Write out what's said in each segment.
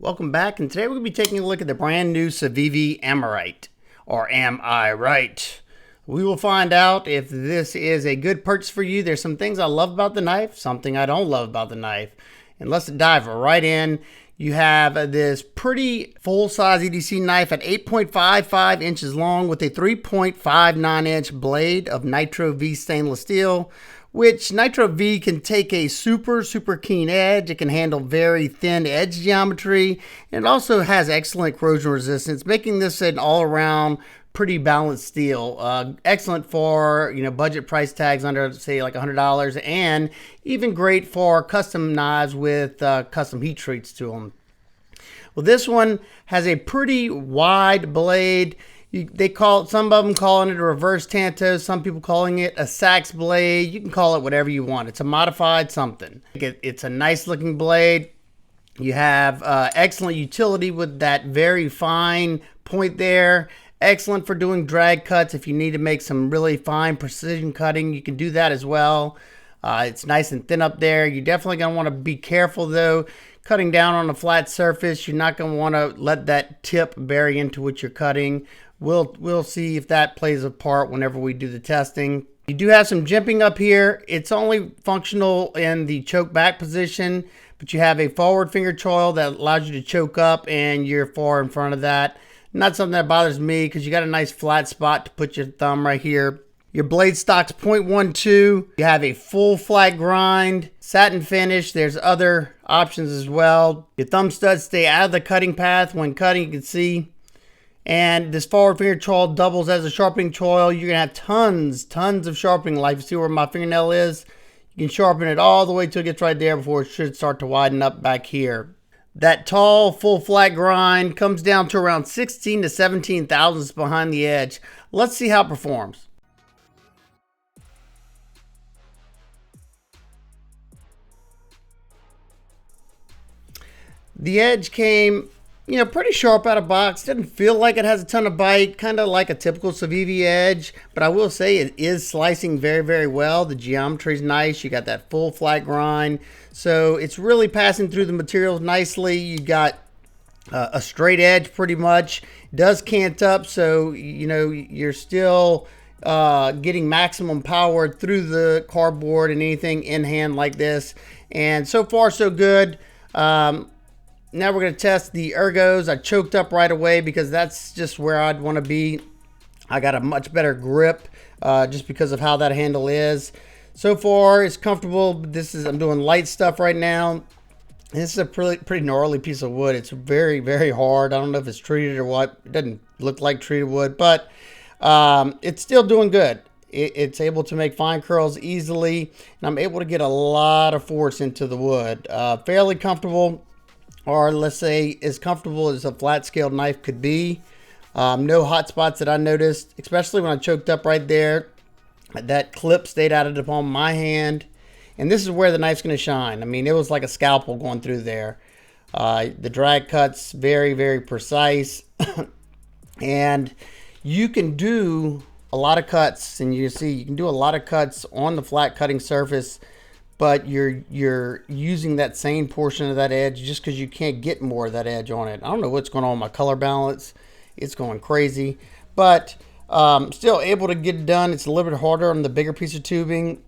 Welcome back, and today we're going to be taking a look at the brand new Civivi Amirite, or Am I Right? We will find out if this is a good purchase for you. There's some things I love about the knife, something I don't love about the knife. And let's dive right in. You have this pretty full-size EDC knife at 8.55 inches long with a 3.59-inch blade of Nitro V stainless steel, which Nitro V can take a super keen edge. It can handle very thin edge geometry, and it also has excellent corrosion resistance, making this an all-around pretty balanced steel. Excellent for budget price tags under, say, like $100, and even great for custom knives with custom heat treats to them. Well, this one has a pretty wide blade. Some of them calling it a reverse tanto, some people calling it a sax blade. You can call it whatever you want. It's a modified something. It's a nice looking blade. You have excellent utility with that very fine point there. Excellent for doing drag cuts. If you need to make some really fine precision cutting, you can do that as well. It's nice and thin up there. You're definitely going to want to be careful though. Cutting down on a flat surface, you're not going to want to let that tip bury into what you're cutting. We'll see if that plays a part whenever we do the testing. You do have some jimping up here. It's only functional in the choke back position, but you have a forward finger choil that allows you to choke up, and you're far in front of that. Not something that bothers me because you got a nice flat spot to put your thumb right here. Your blade stock's 0.12. You have a full flat grind, satin finish. There's other options as well. Your thumb studs stay out of the cutting path when cutting, you can see. And this forward finger choil doubles as a sharpening choil. You're going to have tons of sharpening life. You see where my fingernail is? You can sharpen it all the way till it gets right there before it should start to widen up back here. That tall, full flat grind comes down to around 16 to 17 thousandths behind the edge. Let's see how it performs. The edge came pretty sharp out of box. Doesn't feel like it has a ton of bite, kind of like a typical Civivi edge, but I will say it is slicing very well. The geometry is nice. You got that full flat grind, so it's really passing through the materials nicely. You got a straight edge pretty much. It does cant up, so you're still getting maximum power through the cardboard and anything in hand like this. And so far so good. Now we're going to test the ergos. I choked up right away because that's just where I'd want to be. I got a much better grip just because of how that handle is. So far, it's comfortable. I'm doing light stuff right now. This is a pretty gnarly piece of wood. It's very hard. I don't know if it's treated or what. It doesn't look like treated wood, but it's still doing good. It's able to make fine curls easily, and I'm able to get a lot of force into the wood. Fairly comfortable. Or let's say as comfortable as a flat scaled knife could be. No hot spots that I noticed, especially when I choked up right there. That clip stayed out of the palm of my hand. And this is where the knife's going to shine. I mean, it was like a scalpel going through there. The drag cuts, very precise. And you can do a lot of cuts, and you see you can do a lot of cuts on the flat cutting surface, but you're using that same portion of that edge just because you can't get more of that edge on it. I don't know what's going on with my color balance. It's going crazy, but still able to get it done. It's a little bit harder on the bigger piece of tubing.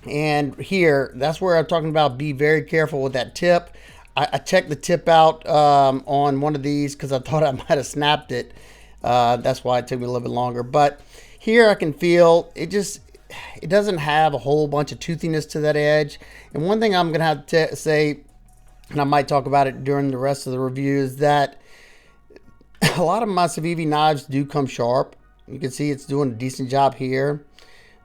And here, that's where I'm talking about be very careful with that tip. I checked the tip out on one of these because I thought I might have snapped it. That's why it took me a little bit longer. But here I can feel it doesn't have a whole bunch of toothiness to that edge. And one thing I'm going to have to say, and I might talk about it during the rest of the review, is that a lot of my Civivi knives do come sharp. You can see it's doing a decent job here.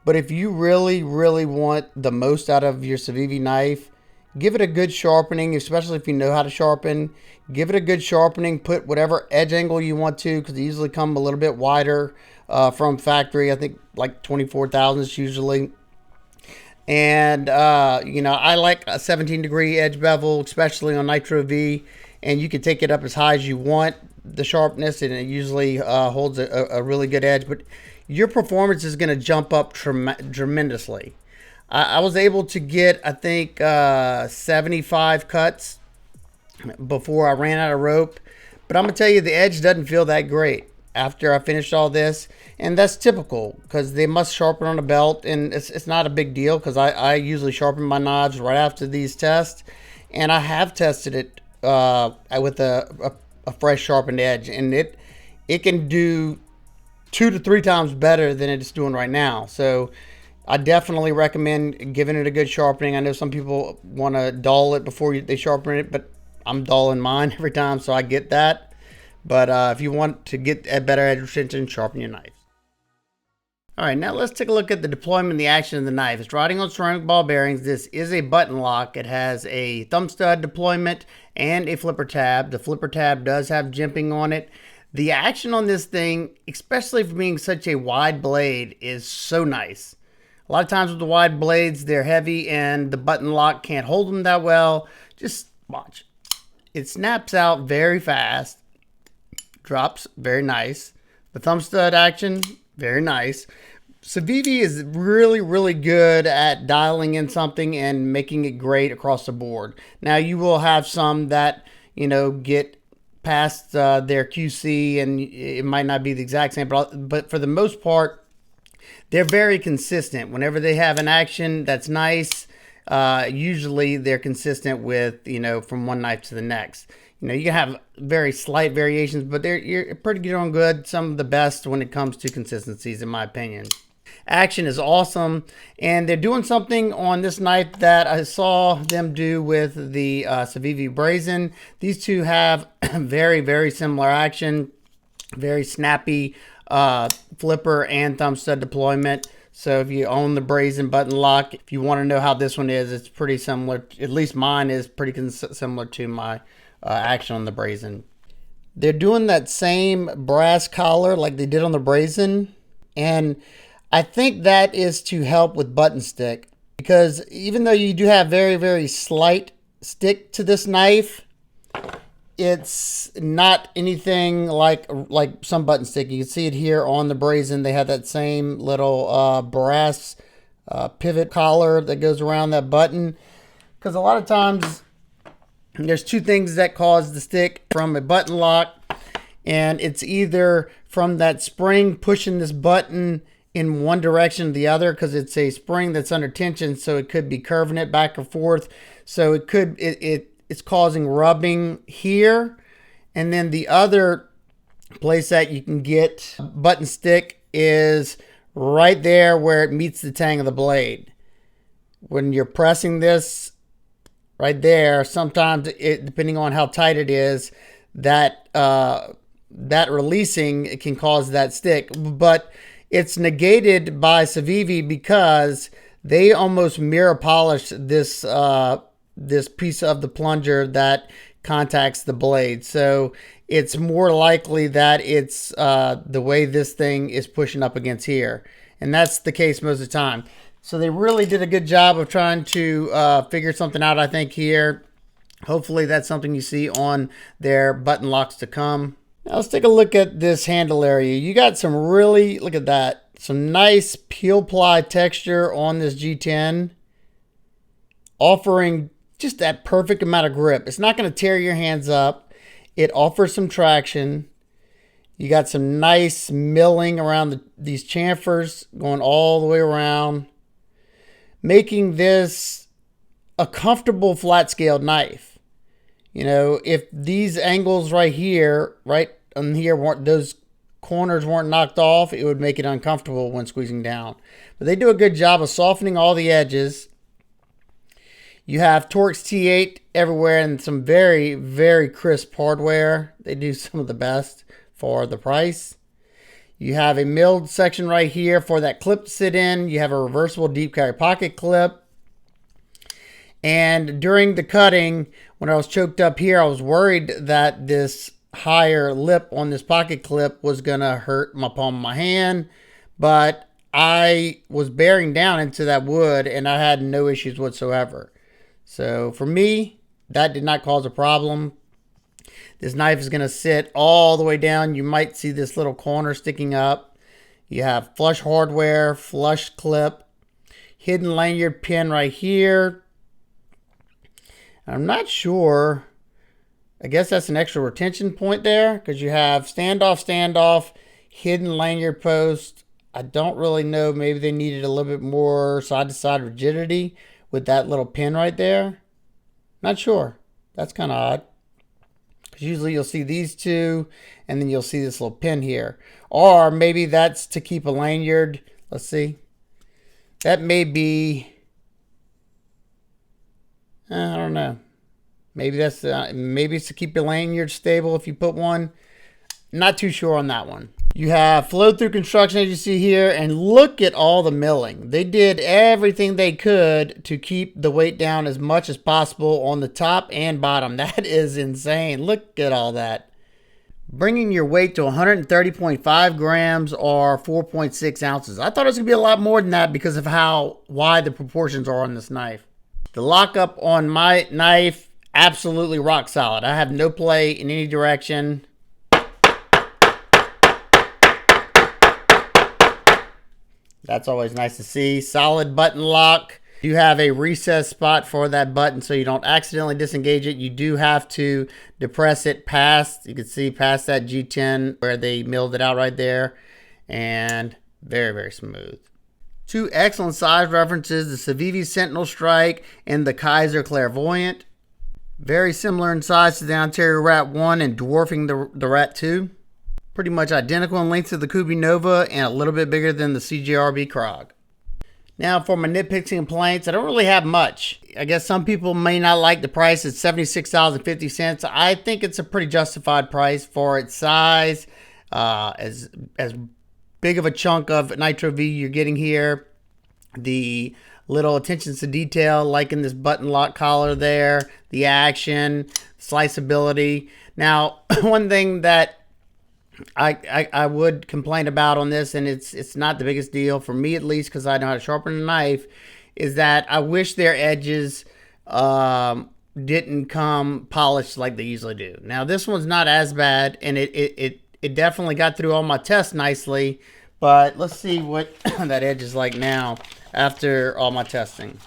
But if you really want the most out of your Civivi knife, give it a good sharpening, especially if you know how to sharpen. Give it a good sharpening. Put whatever edge angle you want to, because they usually come a little bit wider from factory. I think like 24 thousandths usually. And I like a 17-degree edge bevel, especially on Nitro V. And you can take it up as high as you want, the sharpness, and it usually holds a really good edge. But your performance is going to jump up tremendously. I was able to get, I think, 75 cuts before I ran out of rope. But I'm gonna tell you, the edge doesn't feel that great after I finished all this, and that's typical because they must sharpen on a belt, and it's not a big deal because I usually sharpen my knives right after these tests, and I have tested it with a fresh sharpened edge, and it can do 2 to 3 times better than it's doing right now. So I definitely recommend giving it a good sharpening. I know some people want to dull it before they sharpen it, but I'm dulling mine every time, so I get that. But if you want to get a better edge retention, sharpen your knife. Alright, now let's take a look at the deployment and the action of the knife. It's riding on ceramic ball bearings. This is a button lock. It has a thumb stud deployment and a flipper tab. The flipper tab does have jimping on it. The action on this thing, especially for being such a wide blade, is so nice. A lot of times with the wide blades, they're heavy and the button lock can't hold them that well. Just watch. It snaps out very fast. Drops, very nice. The thumb stud action, very nice. Civivi is really, really good at dialing in something and making it great across the board. Now, you will have some that, get past their QC and it might not be the exact same, but for the most part, they're very consistent. Whenever they have an action that's nice, usually they're consistent with, from one knife to the next. You can have very slight variations, but you're pretty darn good. Some of the best when it comes to consistencies, in my opinion. Action is awesome, and they're doing something on this knife that I saw them do with the Civivi Brazen. These two have very, very similar action, very snappy flipper and thumb stud deployment. So if you own the Brazen button lock, if you want to know how this one is, it's pretty similar. At least mine is pretty similar to my action on the Brazen. They're doing that same brass collar like they did on the Brazen, and I think that is to help with button stick, because even though you do have very, very slight stick to this knife, it's not anything like some button stick. You can see it here on the Brazen. They have that same little brass pivot collar that goes around that button, because a lot of times there's two things that cause the stick from a button lock, and it's either from that spring pushing this button in one direction or the other, because it's a spring that's under tension, so it could be curving it back and forth. So it's causing rubbing here. And then the other place that you can get button stick is right there where it meets the tang of the blade. When you're pressing this right there, sometimes depending on how tight it is, that releasing, it can cause that stick. But it's negated by Civivi because they almost mirror polish this this piece of the plunger that contacts the blade. So it's more likely that it's the way this thing is pushing up against here. And that's the case most of the time. So they really did a good job of trying to figure something out, I think, here. Hopefully that's something you see on their button locks to come. Now let's take a look at this handle area. You got some really, look at that, some nice peel ply texture on this G10, offering just that perfect amount of grip. It's not going to tear your hands up. It offers some traction. You got some nice milling around these chamfers going all the way around, making this a comfortable flat scaled knife. If these angles right here, weren't, those corners weren't knocked off, it would make it uncomfortable when squeezing down. But they do a good job of softening all the edges. You have Torx T8 everywhere and some very, very crisp hardware. They do some of the best for the price. You have a milled section right here for that clip to sit in. You have a reversible deep carry pocket clip. And during the cutting, when I was choked up here, I was worried that this higher lip on this pocket clip was going to hurt my palm of my hand. But I was bearing down into that wood and I had no issues whatsoever. So for me, that did not cause a problem. This knife is going to sit all the way down. You might see this little corner sticking up. You have flush hardware, flush clip, hidden lanyard pin right here. I'm not sure I guess that's an extra retention point there because you have standoff, hidden lanyard post. I don't really know. Maybe they needed a little bit more side-to-side rigidity with that little pin right there. Not sure. That's kind of odd. Because usually you'll see these two, and then you'll see this little pin here. Or maybe that's to keep a lanyard. Let's see. That may be... I don't know. Maybe that's maybe it's to keep your lanyard stable if you put one. Not too sure on that one. You have flow-through construction as you see here, and look at all the milling. They did everything they could to keep the weight down as much as possible on the top and bottom. That is insane. Look at all that. Bringing your weight to 130.5 grams or 4.6 ounces. I thought it was going to be a lot more than that because of how wide the proportions are on this knife. The lockup on my knife, absolutely rock solid. I have no play in any direction. That's always nice to see. Solid button lock. You have a recess spot for that button so you don't accidentally disengage it. You do have to depress it past, you can see past that G10 where they milled it out right there. And very, very smooth. Two excellent size references, the Civivi Sentinel Strike and the Kaiser Clairvoyant. Very similar in size to the Ontario Rat 1 and dwarfing the Rat 2. Pretty much identical in length to the Kubi Nova and a little bit bigger than the CJRB Krog. Now for my nitpicking complaints, I don't really have much. I guess some people may not like the price. It's $76.50. I think it's a pretty justified price for its size. As big of a chunk of Nitro V you're getting here. The little attentions to detail like in this button lock collar there. The action, sliceability. Now one thing that I would complain about on this, and it's not the biggest deal for me at least because I know how to sharpen a knife, is that I wish their edges didn't come polished like they usually do. Now this one's not as bad, and it definitely got through all my tests nicely, but let's see what that edge is like now after all my testing.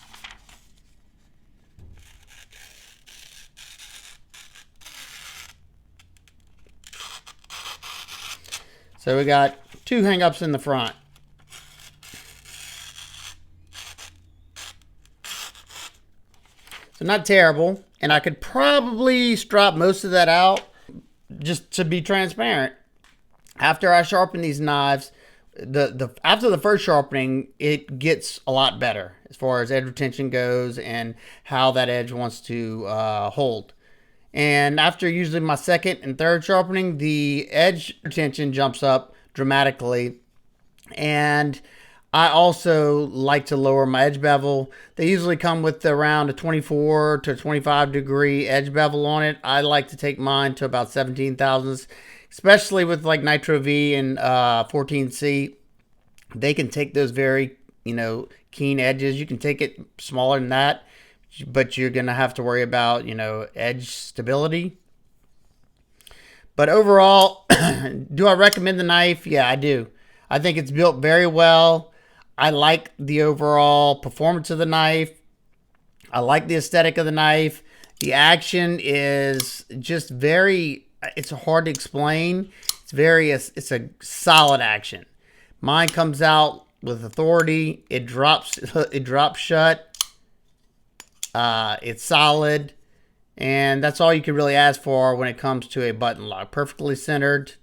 So we got two hang-ups in the front. So not terrible. And I could probably strop most of that out just to be transparent. After I sharpen these knives, after the first sharpening, it gets a lot better as far as edge retention goes and how that edge wants to hold. And after usually my second and third sharpening, the edge retention jumps up dramatically. And I also like to lower my edge bevel. They usually come with around a 24 to 25 degree edge bevel on it. I like to take mine to about 17 thousandths, especially with like Nitro V and 14C. They can take those very, keen edges. You can take it smaller than that, but you're going to have to worry about, edge stability. But overall, do I recommend the knife? Yeah, I do. I think it's built very well. I like the overall performance of the knife. I like the aesthetic of the knife. The action is just it's hard to explain. It's a solid action. Mine comes out with authority. It drops shut. It's solid, and that's all you can really ask for when it comes to a button lock. Perfectly centered.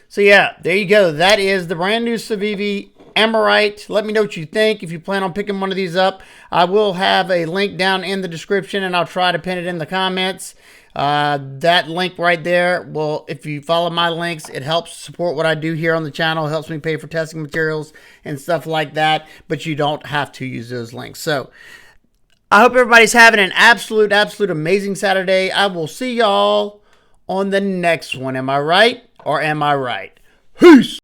So yeah, there you go. That is the brand new Civivi Amirite. Let me know what you think. If you plan on picking one of these up, I will have a link down in the description, and I'll try to pin it in the comments. That link right there will, if you follow my links, it helps support what I do here on the channel. It helps me pay for testing materials and stuff like that, but you don't have to use those links. So I hope everybody's having an absolute amazing Saturday. I will see y'all on the next one. Am I right or am I right? Peace!